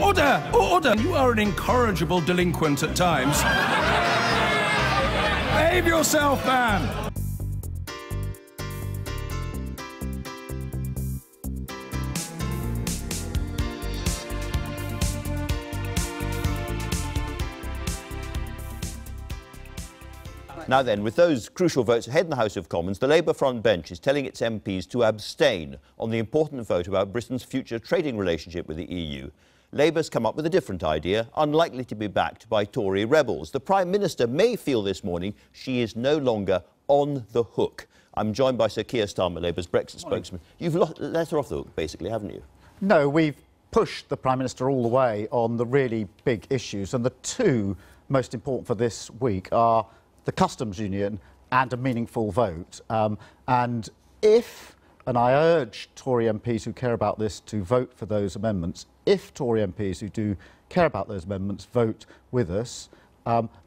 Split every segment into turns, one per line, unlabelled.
Order! Order! You are an incorrigible delinquent at times. Behave yourself, man!
Now then, with those crucial votes ahead in the House of Commons, the Labour front bench is telling its MPs to abstain on the important vote about Britain's future trading relationship with the EU. Labour's come up with a different idea, unlikely to be backed by Tory rebels. The Prime Minister may feel this morning she is no longer on the hook. I'm joined by Sir Keir Starmer, Labour's Brexit spokesman. You've let her off the hook, basically, haven't you?
No, we've pushed the Prime Minister all the way on the really big issues, and the two most important for this week are the customs union and a meaningful vote. And I urge Tory MPs who care about this to vote for those amendments. If Tory MPs who do care about those amendments vote with us,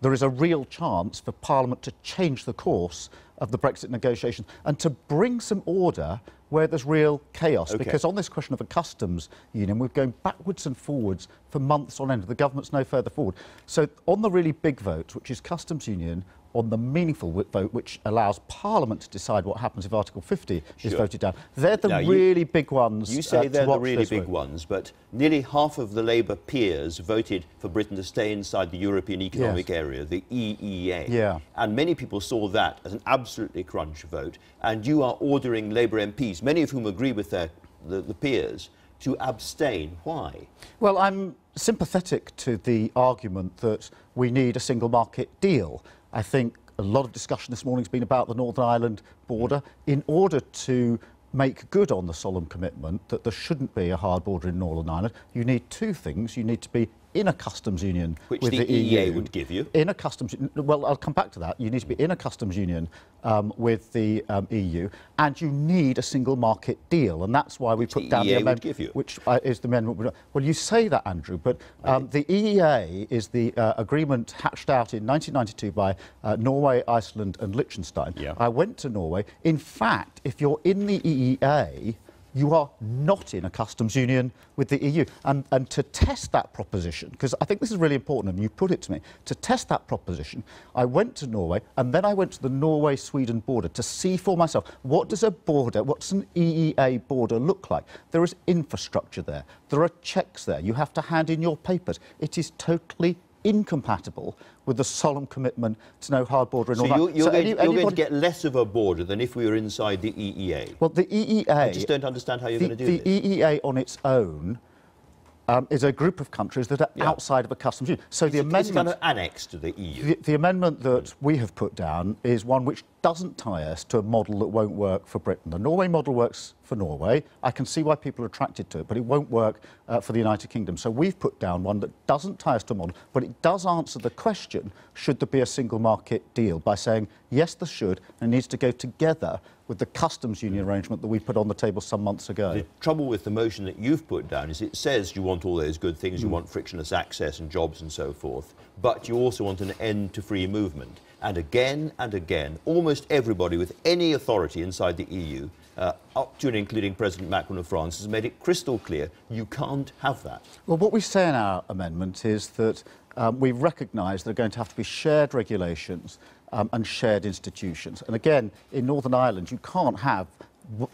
there is a real chance for Parliament to change the course of the Brexit negotiations and to bring some order where there's real chaos. Okay. Because on this question of a customs union, we're going backwards and forwards for months on end. The government's no further forward. So on the really big vote, which is customs union, on the meaningful vote, which allows Parliament to decide what happens if Article 50 is voted down. They're the really big ones.
You say they're the really big ones, but nearly half of the Labour peers voted for Britain to stay inside the European Economic Area, the EEA. Yeah. And many people saw that as an absolutely crunch vote. And you are ordering Labour MPs, many of whom agree with the peers, to abstain. Why? Well,
I'm sympathetic to the argument that we need a single market deal. I think a lot of discussion this morning has been about the Northern Ireland border. In order to make good on the solemn commitment that there shouldn't be a hard border in Northern Ireland, you need two things. You need to be in a customs union with the
EEA would give you.
In a customs... Well, I'll come back to that. You need to be in a customs union with the EU, and you need a single market deal, and that's why we put down the amendment...
give you.
Which is the amendment... Well, you say that, Andrew, but the EEA is the agreement hatched out in 1992 by Norway, Iceland and Liechtenstein. Yeah. I went to Norway. In fact, if you're in the EEA, you are not in a customs union with the EU. And to test that proposition, because I think this is really important, and you put it to me, to test that proposition, I went to Norway, and then I went to the Norway-Sweden border to see for myself, what does a border, what's an EEA border look like? There is infrastructure there. There are checks there. You have to hand in your papers. It is totally incompatible with the solemn commitment to no hard border in Northern Ireland.
You're going to get less of a border than if we were inside the EEA.
Well, the EEA...
I just don't understand how you're going to do this.
The EEA on its own is a group of countries that are outside of a customs union. So the amendment...
It's kind of annexed to the EU.
The amendment that we have put down is one which doesn't tie us to a model that won't work for Britain. The Norway model works for Norway. I can see why people are attracted to it, but it won't work for the United Kingdom. So we've put down one that doesn't tie us to a model, but it does answer the question, should there be a single market deal, by saying, yes, there should, and it needs to go together with the customs union arrangement that we put on the table some months ago.
The trouble with the motion that you've put down is it says you want all those good things, you want frictionless access and jobs and so forth, but you also want an end to free movement. And again, almost everybody with any authority inside the EU, up to and including President Macron of France, has made it crystal clear you can't have that.
Well, what we say in our amendment is that we recognise there are going to have to be shared regulations and shared institutions. And again, in Northern Ireland, you can't have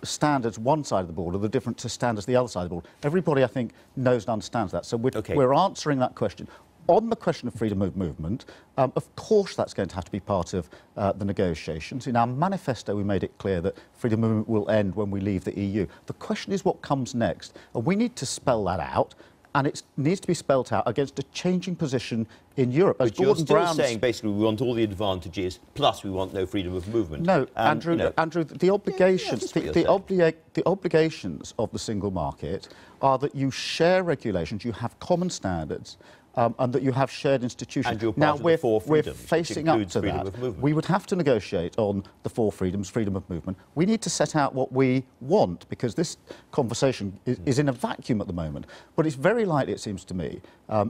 standards one side of the border that are different to standards the other side of the border. Everybody, I think, knows and understands that. So we're answering that question. On the question of freedom of movement, of course that's going to have to be part of the negotiations. In our manifesto, we made it clear that freedom of movement will end when we leave the EU. The question is what comes next. And we need to spell that out, and it needs to be spelled out against a changing position in Europe.
But you're still saying, basically, we want all the advantages, plus we want no freedom of movement.
No, Andrew, the obligations, the obligations of the single market are that you share regulations, you have common standards, and that you have shared institutions.
And you're part
now,
of the four freedoms,
we're facing up to that. We would have to negotiate on the four freedoms, freedom of movement. We need to set out what we want, because this conversation is in a vacuum at the moment. But it's very likely, it seems to me,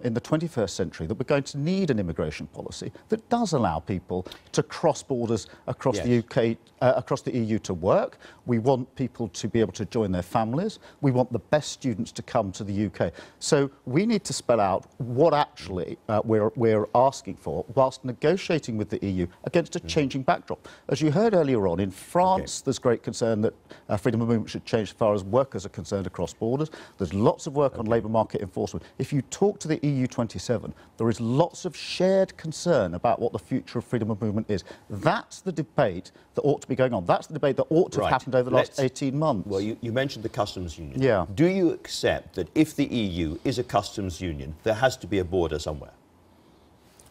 in the 21st century, that we're going to need an immigration policy that does allow people to cross borders across the UK, across the EU to work. We want people to be able to join their families. We want the best students to come to the UK. So we need to spell out what actually we're asking for, whilst negotiating with the EU against a changing backdrop. As you heard earlier on, in France, there's great concern that freedom of movement should change as far as workers are concerned across borders. There's lots of work on labour market enforcement. If you talk to the EU 27, there is lots of shared concern about what the future of freedom of movement is. That's the debate that ought to be going on. That's the debate that ought to have happened over the last 18 months.
Well, you mentioned the customs union.
Yeah.
Do you accept that if the EU is a customs union, there has to be a border somewhere?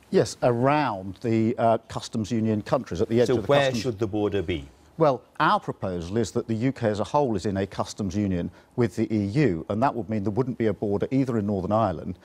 Yes, around the customs union countries, at the edge of the customs.
So where should the border be?
Well, our proposal is that the UK as a whole is in a customs union with the EU, and that would mean there wouldn't be a border either in Northern Ireland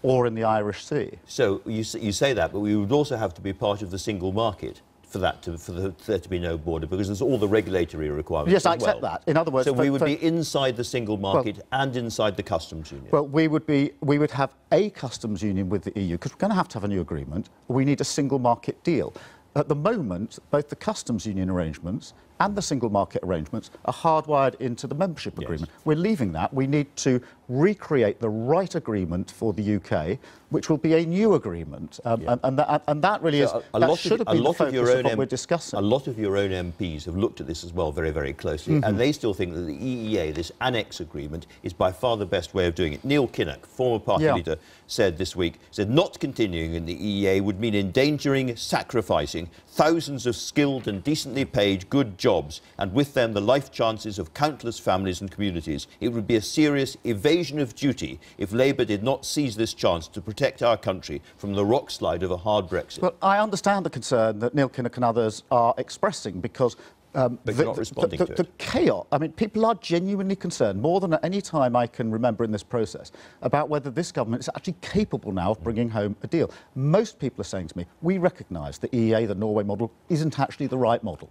or in the Irish Sea.
So you say that, but we would also have to be part of the single market for there to be no border, because there's all the regulatory requirements.
Yes, I accept that. In other words,
so we would be inside the single market and inside the customs union.
Well, we would have a customs union with the EU, because we're going to have a new agreement. We need a single market deal. At the moment, both the customs union arrangements and the single market arrangements are hardwired into the membership agreement. We're leaving that. We need to recreate the right agreement for the UK, which will be a new agreement. And that really is, that should have been the focus of what we're discussing.
A lot of your own MPs have looked at this as well very, very closely, and they still think that the EEA, this annex agreement, is by far the best way of doing it. Neil Kinnock, former party leader, said this week, not continuing in the EEA would mean endangering, sacrificing thousands of skilled and decently paid good jobs, and with them the life chances of countless families and communities. It would be a serious evasion of duty if Labour did not seize this chance to protect our country from the rock slide of a hard Brexit.
Well, I understand the concern that Neil Kinnock and others are expressing, because
but you're not responding to it.
The chaos, I mean, people are genuinely concerned, more than at any time I can remember in this process, about whether this government is actually capable now of bringing home a deal. Most people are saying to me, we recognise the EEA, the Norway model, isn't actually the right model.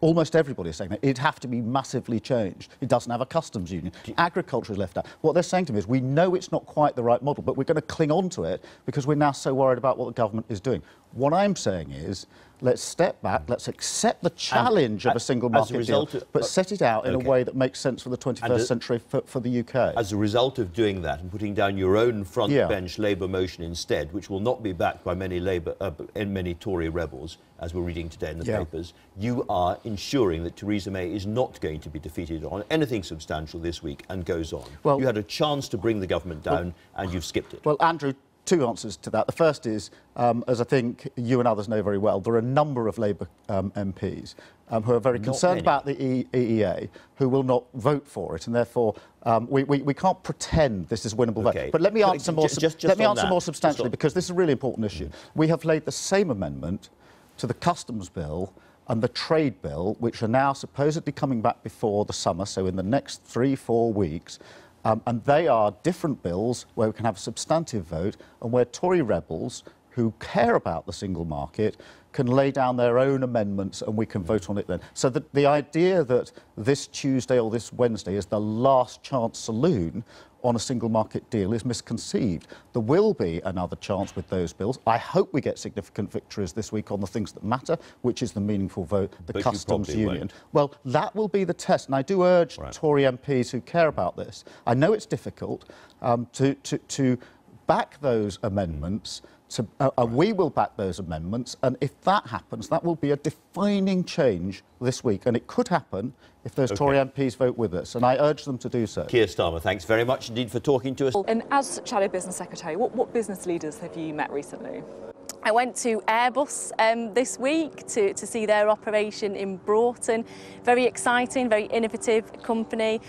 Almost everybody is saying that it'd have to be massively changed. It doesn't have a customs union. Agriculture is left out. What they're saying to me is, we know it's not quite the right model, but we're going to cling on to it because we're now so worried about what the government is doing. What I'm saying is, let's step back, let's accept the challenge of a single market deal, but set it out in a way that makes sense for the 21st century for the UK.
As a result of doing that and putting down your own front bench Labour motion instead, which will not be backed by many many Tory rebels, as we're reading today in the papers, you are ensuring that Theresa May is not going to be defeated on anything substantial this week and goes on. Well, you had a chance to bring the government down and you've skipped it.
Well, Andrew, two answers to that. The first is, as I think you and others know very well, there are a number of Labour MPs who are very concerned about the EEA, who will not vote for it, and therefore we can't pretend this is a winnable vote. But let me answer more substantially, because this is a really important issue. We have laid the same amendment to the customs bill and the trade bill, which are now supposedly coming back before the summer, so in the next 3-4 weeks. And they are different bills where we can have a substantive vote, and where Tory rebels who care about the single market can lay down their own amendments and we can vote on it then. So the idea that this Tuesday or this Wednesday is the last chance saloon on a single market deal is misconceived. There will be another chance with those bills. I hope we get significant victories this week on the things that matter, which is the meaningful vote, the customs union. Well, that will be the test, and I do urge Tory MPs who care about this. I know it's difficult to back those amendments. We will back those amendments, and if that happens, that will be a defining change this week, and it could happen if those Tory MPs vote with us, and I urge them to do so.
Keir Starmer, thanks very much indeed for talking to us.
And as Shadow Business Secretary, what business leaders have you met recently? I went to Airbus this week to see their operation in Broughton. Very exciting, very innovative company.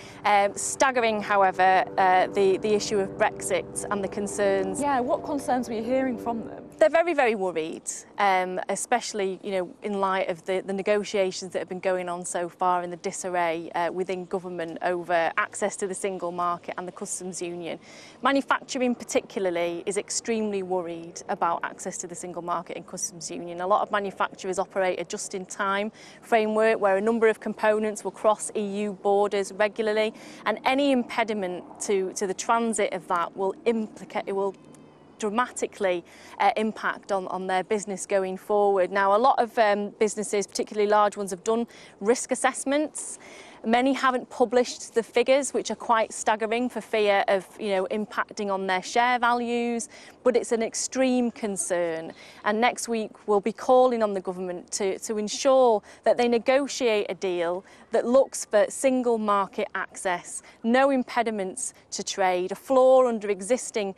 Staggering, however, the issue of Brexit and the concerns. Yeah, what concerns were you hearing from them? They're very, very worried, especially, in light of the negotiations that have been going on so far and the disarray within government over access to the single market and the customs union. Manufacturing particularly is extremely worried about access to the single market and customs union. A lot of manufacturers operate a just-in-time framework where a number of components will cross EU borders regularly, and any impediment to the transit of that will dramatically impact on their business going forward. Now, a lot of businesses, particularly large ones, have done risk assessments. Many haven't published the figures, which are quite staggering for fear of, impacting on their share values, but it's an extreme concern. And next week we'll be calling on the government to ensure that they negotiate a deal that looks for single market access, no impediments to trade, a floor under existing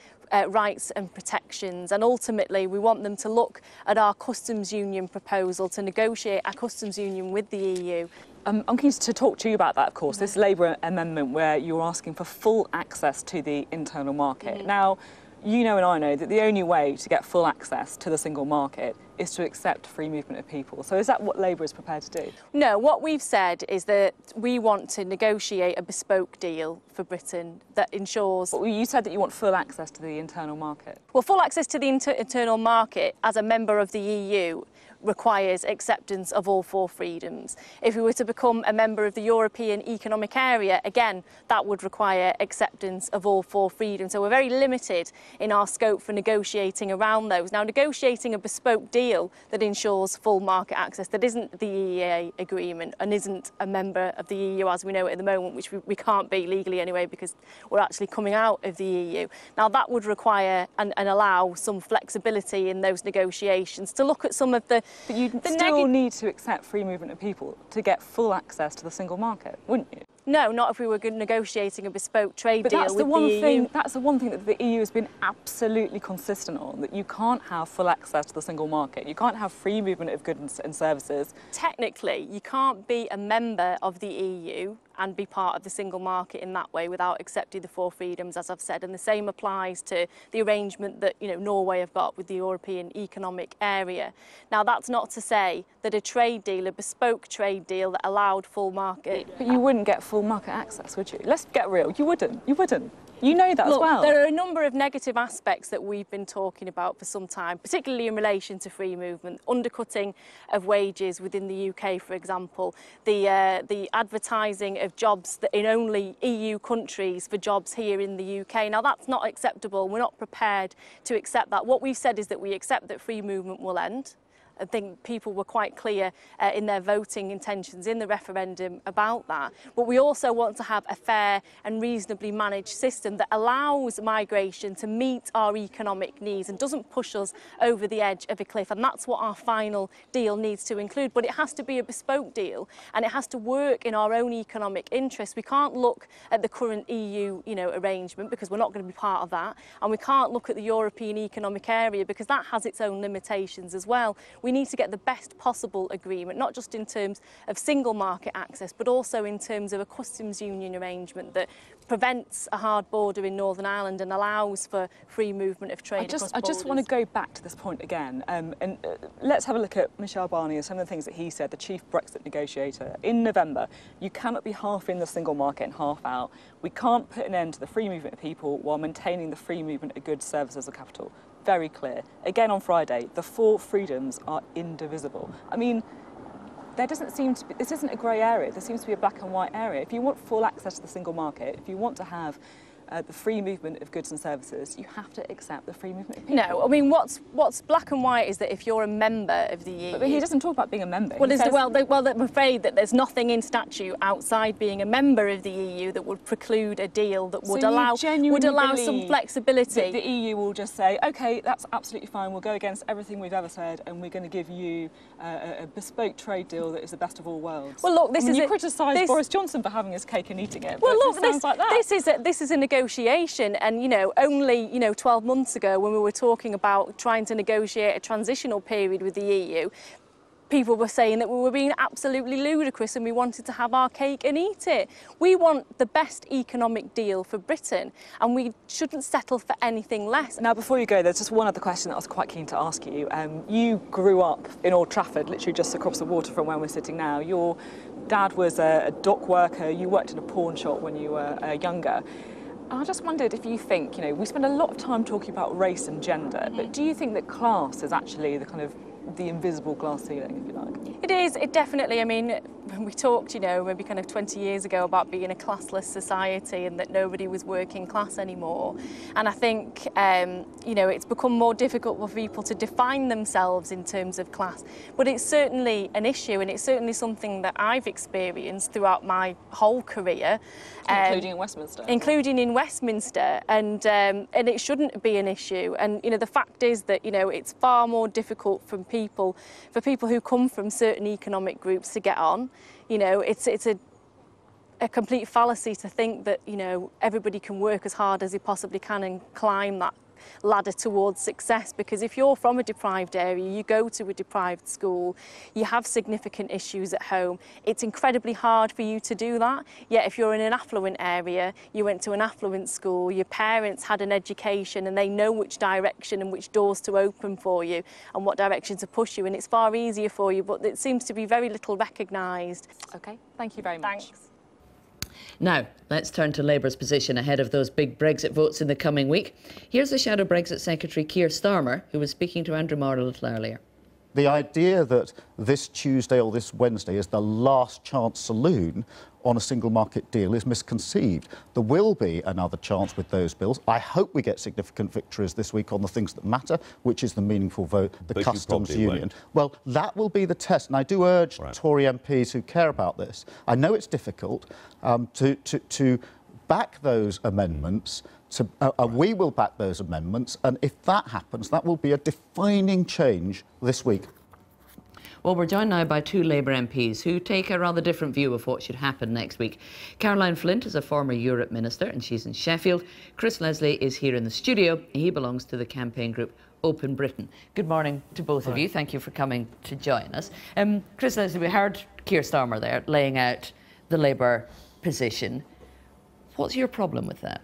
rights and protections, and ultimately we want them to look at our customs union proposal to negotiate a customs union with the EU.
I'm keen to talk to you about that, of course, this Labour amendment where you're asking for full access to the internal market. Now, you know and I know that the only way to get full access to the single market is to accept free movement of people. So is that what Labour is prepared to do? No,
what we've said is that we want to negotiate a bespoke deal for Britain that ensures...
But you said that you want full access to the internal market.
Well, full access to the internal market as a member of the EU requires acceptance of all four freedoms. If we were to become a member of the European Economic Area, again, that would require acceptance of all four freedoms. So we're very limited in our scope for negotiating around those. Now, negotiating a bespoke deal that ensures full market access, that isn't the EEA agreement and isn't a member of the EU as we know it at the moment, which we can't be legally anyway because we're actually coming out of the EU. Now, that would require and allow some flexibility in those negotiations to look at some of the...
But you'd still need to accept free movement of people to get full access to the single market, wouldn't you?
No, not if we were negotiating a bespoke trade deal with the EU.
That's the one thing that the EU has been absolutely consistent on, that you can't have full access to the single market. You can't have free movement of goods and services.
Technically, you can't be a member of the EU and be part of the single market in that way without accepting the four freedoms, as I've said. And the same applies to the arrangement that Norway have got with the European Economic Area. Now, that's not to say that a trade deal, a bespoke trade deal that allowed full market...
But you wouldn't get full market access, would you? Let's get real. You wouldn't. You wouldn't. You know that as well.
There are a number of negative aspects that we've been talking about for some time, particularly in relation to free movement, undercutting of wages within the UK, for example, the advertising of jobs that in only EU countries for jobs here in the UK. Now, that's not acceptable. We're not prepared to accept that. What we've said is that we accept that free movement will end. I think people were quite clear in their voting intentions in the referendum about that. But we also want to have a fair and reasonably managed system that allows migration to meet our economic needs and doesn't push us over the edge of a cliff. And that's what our final deal needs to include. But it has to be a bespoke deal and it has to work in our own economic interests. We can't look at the current EU, arrangement because we're not going to be part of that. And we can't look at the European Economic Area because that has its own limitations as well. We need to get the best possible agreement, not just in terms of single market access, but also in terms of a customs union arrangement that prevents a hard border in Northern Ireland and allows for free movement of trade across borders.
I just want to go back to this point again, and let's have a look at Michel Barnier and some of the things that he said, the chief Brexit negotiator. In November, you cannot be half in the single market and half out. We can't put an end to the free movement of people while maintaining the free movement of goods, services and capital. Very clear. Again on Friday, the four freedoms are indivisible. I mean, there doesn't seem to be, this isn't a grey area, there seems to be a black and white area. If you want full access to the single market, if you want to have the free movement of goods and services, you have to accept the free movement of people.
No, I mean, what's black and white is that if you're a member of the EU...
But he doesn't talk about being a member.
Well, I'm afraid that there's nothing in statute outside being a member of the EU that would preclude a deal that would allow some flexibility.
The EU will just say, OK, that's absolutely fine, we'll go against everything we've ever said and we're going to give you a bespoke trade deal that is the best of all worlds.
Well, look,
you criticise Boris Johnson for having his cake and eating it,
well,
but
look,
it sounds like that.
This is a negotiation, and only 12 months ago when we were talking about trying to negotiate a transitional period with the EU, people were saying that we were being absolutely ludicrous and we wanted to have our cake and eat it. We want the best economic deal for Britain and we shouldn't settle for anything less.
Now, before you go, there's just one other question that I was quite keen to ask you. You grew up in Old Trafford, literally just across the water from where we're sitting now. Your dad was a dock worker, you worked in a pawn shop when you were younger. I just wondered if you think, you know, we spend a lot of time talking about race and gender, but do you think that class is actually the kind of the invisible glass ceiling, if you like?
It is, it definitely, I mean, when we talked, you know, maybe kind of 20 years ago about being a classless society and that nobody was working class anymore. And I think, you know, it's become more difficult for people to define themselves in terms of class. But it's certainly an issue and it's certainly something that I've experienced throughout my whole career.
Including in Westminster? Including
in Westminster, and it shouldn't be an issue. And, you know, the fact is that, you know, it's far more difficult for people who come from certain economic groups to get on. You know, it's a complete fallacy to think that, you know, everybody can work as hard as they possibly can and climb that ladder towards success, because if you're from a deprived area, you go to a deprived school, you have significant issues at home, it's incredibly hard for you to do that. Yet if you're in an affluent area, you went to an affluent school, your parents had an education and they know which direction and which doors to open for you and what direction to push you, and it's far easier for you, but it seems to be very little recognised.
Okay, thank you very much.
Thanks.
Now, let's turn to Labour's position ahead of those big Brexit votes in the coming week. Here's the Shadow Brexit Secretary Keir Starmer, who was speaking to Andrew Marr a little earlier.
The idea that this Tuesday or this Wednesday is the last chance saloon on a single market deal is misconceived. There will be another chance with those bills. I hope we get significant victories this week on the things that matter, which is the meaningful vote, the
but
customs union. Well, that will be the test, and I do urge Tory MPs who care about this. I know it's difficult to back those amendments. We will back those amendments, and if that happens, that will be a defining change this week.
Well, we're joined now by two Labour MPs who take a rather different view of what should happen next week. Caroline Flint is a former Europe Minister and she's in Sheffield. Chris Leslie is here in the studio. He belongs to the campaign group Open Britain. Good morning to both of you. Thank you for coming to join us. Chris Leslie, we heard Keir Starmer there laying out the Labour position. What's your problem with that?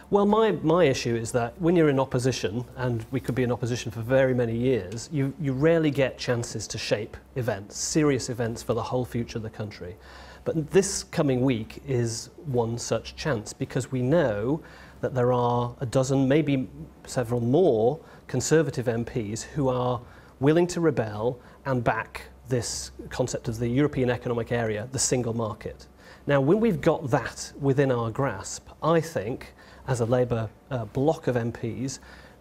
Well, my issue is that when you're in opposition, and we could be in opposition for very many years, you rarely get chances to shape events, serious events for the whole future of the country. But this coming week is one such chance, because we know that there are a dozen, maybe several more Conservative MPs who are willing to rebel and back this concept of the European Economic Area, the single market. Now, when we've got that within our grasp, I think, as a Labour block of MPs,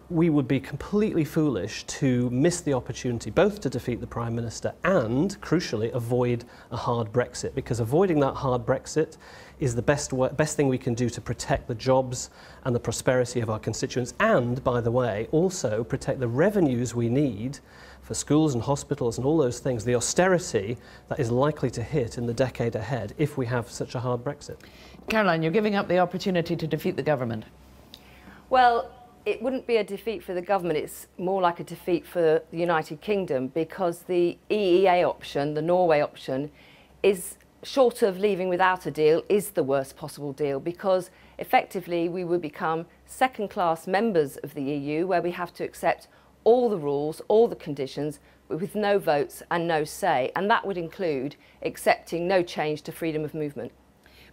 we would be completely foolish to miss the opportunity both to defeat the Prime Minister and, crucially, avoid a hard Brexit, because avoiding that hard Brexit is the best thing we can do to protect the jobs and the prosperity of our constituents and, by the way, also protect the revenues we need for schools and hospitals and all those things, the austerity that is likely to hit in the decade ahead if we have such a hard Brexit.
Caroline, you're giving up the opportunity to defeat the government.
Well, it wouldn't be a defeat for the government, it's more like a defeat for the United Kingdom, because the EEA option, the Norway option, is, short of leaving without a deal, is the worst possible deal, because effectively we would become second-class members of the EU, where we have to accept all the rules, all the conditions, but with no votes and no say, and that would include accepting no change to freedom of movement.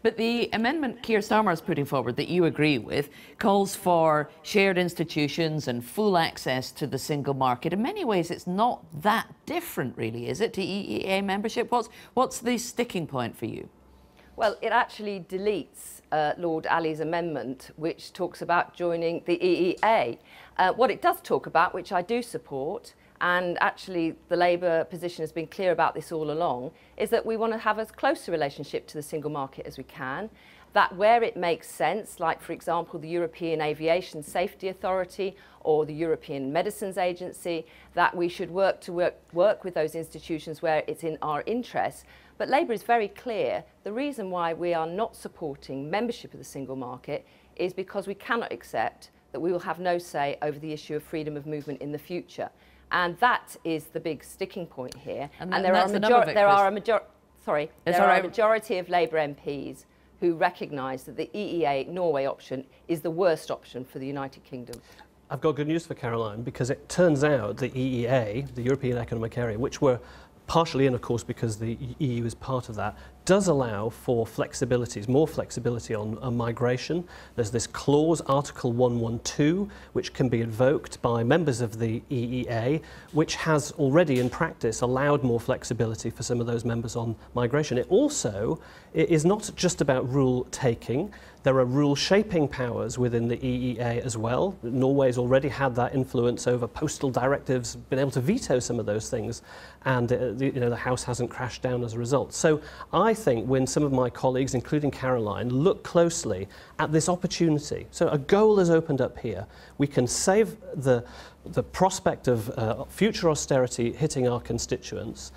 But the amendment Keir Starmer is putting forward that you agree with calls for shared institutions and full access to the single market. In many ways, it's not that different, really, is it, to EEA membership? What's the sticking point for you?
Well, it actually deletes Lord Ali's amendment, which talks about joining the EEA. What it does talk about, which I do support, and actually the Labour position has been clear about this all along, is that we want to have as close a relationship to the single market as we can, that where it makes sense, like for example the European Aviation Safety Authority or the European Medicines Agency, that we should work with those institutions where it's in our interests. But Labour is very clear, the reason why we are not supporting membership of the single market is because we cannot accept that we will have no say over the issue of freedom of movement in the future. And that is the big sticking point here.
And
there are a majority of Labour MPs who recognise that the EEA Norway option is the worst option for the United Kingdom.
I've got good news for Caroline, because it turns out the EEA, the European Economic Area, which we're partially in, of course, because the EU is part of that, does allow for flexibilities, more flexibility on migration. There's this clause, Article 112, which can be invoked by members of the EEA, which has already in practice allowed more flexibility for some of those members on migration. It also is not just about rule taking. There are rule shaping powers within the EEA as well. Norway's already had that influence over postal directives, been able to veto some of those things, and the House hasn't crashed down as a result. So I think when some of my colleagues, including Caroline, look closely at this opportunity, so a goal is opened up here. We can save the prospect of future austerity hitting our constituents,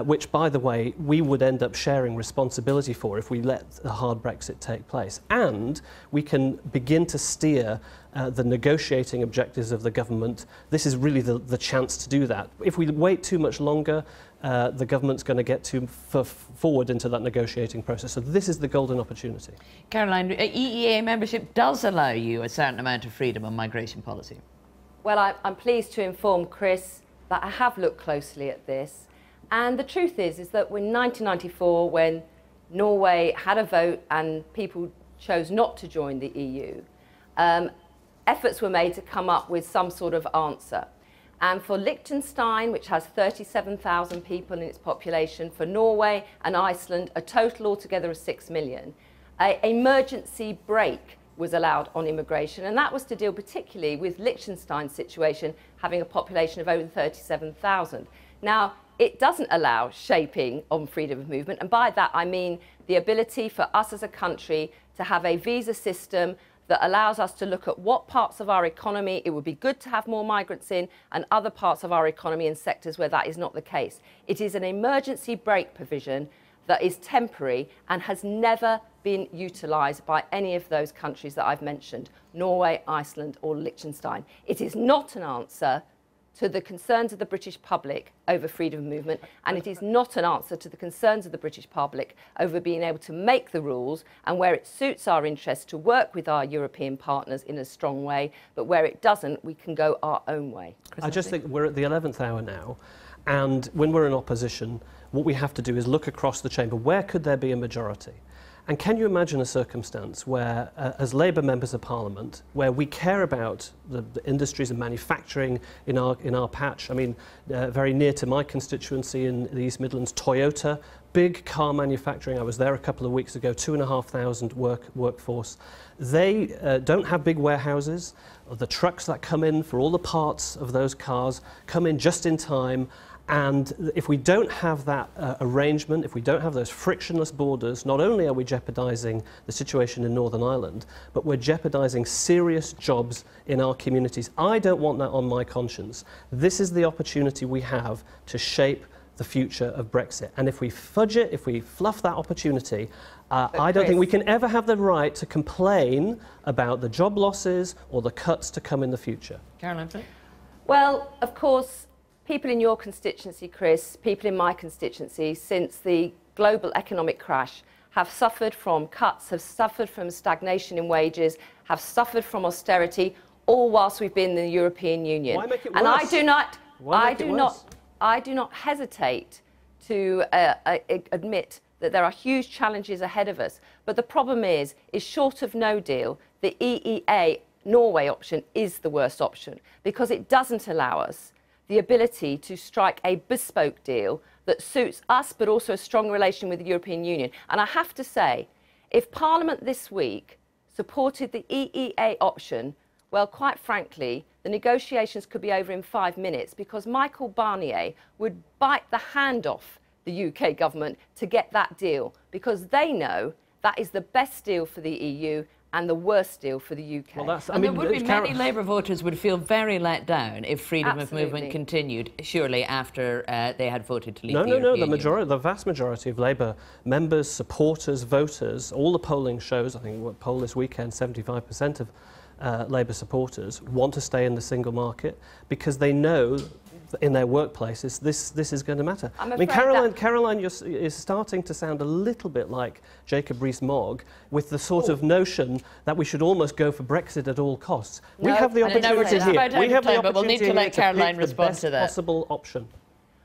which, by the way, we would end up sharing responsibility for if we let a hard Brexit take place. And we can begin to steer the negotiating objectives of the government. This is really the chance to do that. If we wait too much longer, the government's going to get too forward into that negotiating process. So this is the golden opportunity.
Caroline, EEA membership does allow you a certain amount of freedom on migration policy.
Well, I'm pleased to inform Chris that I have looked closely at this. And the truth is that in 1994, when Norway had a vote and people chose not to join the EU, efforts were made to come up with some sort of answer. And for Liechtenstein, which has 37,000 people in its population, for Norway and Iceland, a total altogether of 6 million, an emergency break was allowed on immigration, and that was to deal particularly with Liechtenstein's situation, having a population of over 37,000. Now, it doesn't allow shaping on freedom of movement, and by that I mean the ability for us as a country to have a visa system that allows us to look at what parts of our economy it would be good to have more migrants in, and other parts of our economy in sectors where that is not the case. It is an emergency break provision that is temporary and has never been utilised by any of those countries that I've mentioned, Norway, Iceland or Liechtenstein. It is not an answer to the concerns of the British public over freedom of movement, and it is not an answer to the concerns of the British public over being able to make the rules, and where it suits our interests to work with our European partners in a strong way, but where it doesn't, we can go our own way.
I just think we're at the 11th hour now, and when we're in opposition, what we have to do is look across the chamber. Where could there be a majority? And can you imagine a circumstance where, as Labour members of Parliament, where we care about the industries and manufacturing in our patch? I mean, very near to my constituency in the East Midlands, Toyota, big car manufacturing. I was there a couple of weeks ago, 2,500 workforce. They don't have big warehouses. The trucks that come in for all the parts of those cars come in just in time. And if we don't have that arrangement, if we don't have those frictionless borders, not only are we jeopardising the situation in Northern Ireland, but we're jeopardising serious jobs in our communities. I don't want that on my conscience. This is the opportunity we have to shape the future of Brexit. And if we fudge it, if we fluff that opportunity, I don't think we can ever have the right to complain about the job losses or the cuts to come in the future.
Caroline, please.
Well, of course, people in your constituency, Chris, people in my constituency, since the global economic crash, have suffered from cuts, have suffered from stagnation in wages, have suffered from austerity, all whilst we've been in the European Union.
Why make it worse?
And I do not hesitate to admit that there are huge challenges ahead of us. But the problem is short of no deal, the EEA Norway option is the worst option, because it doesn't allow us the ability to strike a bespoke deal that suits us, but also a strong relation with the European Union. And I have to say, if Parliament this week supported the EEA option, well, quite frankly, the negotiations could be over in 5 minutes, because Michael Barnier would bite the hand off the UK government to get that deal, because they know that is the best deal for the EU and the worst deal for the UK.
Well, there would be many Labour voters would feel very let down if freedom of movement continued, surely, after they had voted to leave the European Union.
The vast majority of Labour members, supporters, voters, all the polling shows, I think what poll this weekend, 75% of Labour supporters want to stay in the single market, because they know in their workplaces, this is going to matter.
I'm
I mean,
afraid
Caroline is starting to sound a little bit like Jacob Rees-Mogg with the sort of notion that we should almost go for Brexit at all costs. We
No,
have the
I didn't
opportunity
say that.
here. We have the
But we'll need
opportunity
to let
here
Caroline
pick the
respond
best
to that.
possible option.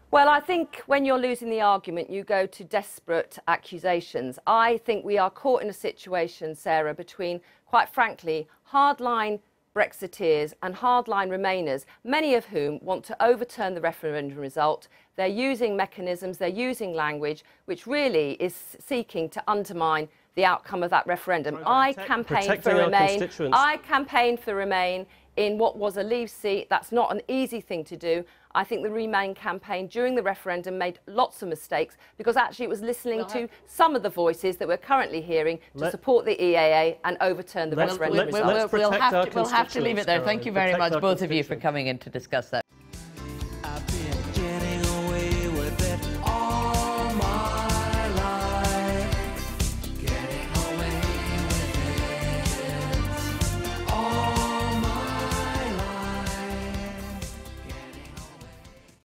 Well, I think when you're losing the argument, you go to desperate accusations. I think we are caught in a situation, Sarah, between, quite frankly, hardline Brexiteers and hardline Remainers, many of whom want to overturn the referendum result. They're using mechanisms, they're using language, which really is seeking to undermine the outcome of that referendum. I campaigned for Remain. I campaigned for Remain in what was a Leave seat. That's not an easy thing to do. I think the Remain campaign during the referendum made lots of mistakes because actually it was listening to some of the voices that we're currently hearing to support the EAA and overturn the referendum result.
We'll have to leave it there. Thank you very much, both of you, for coming in to discuss that.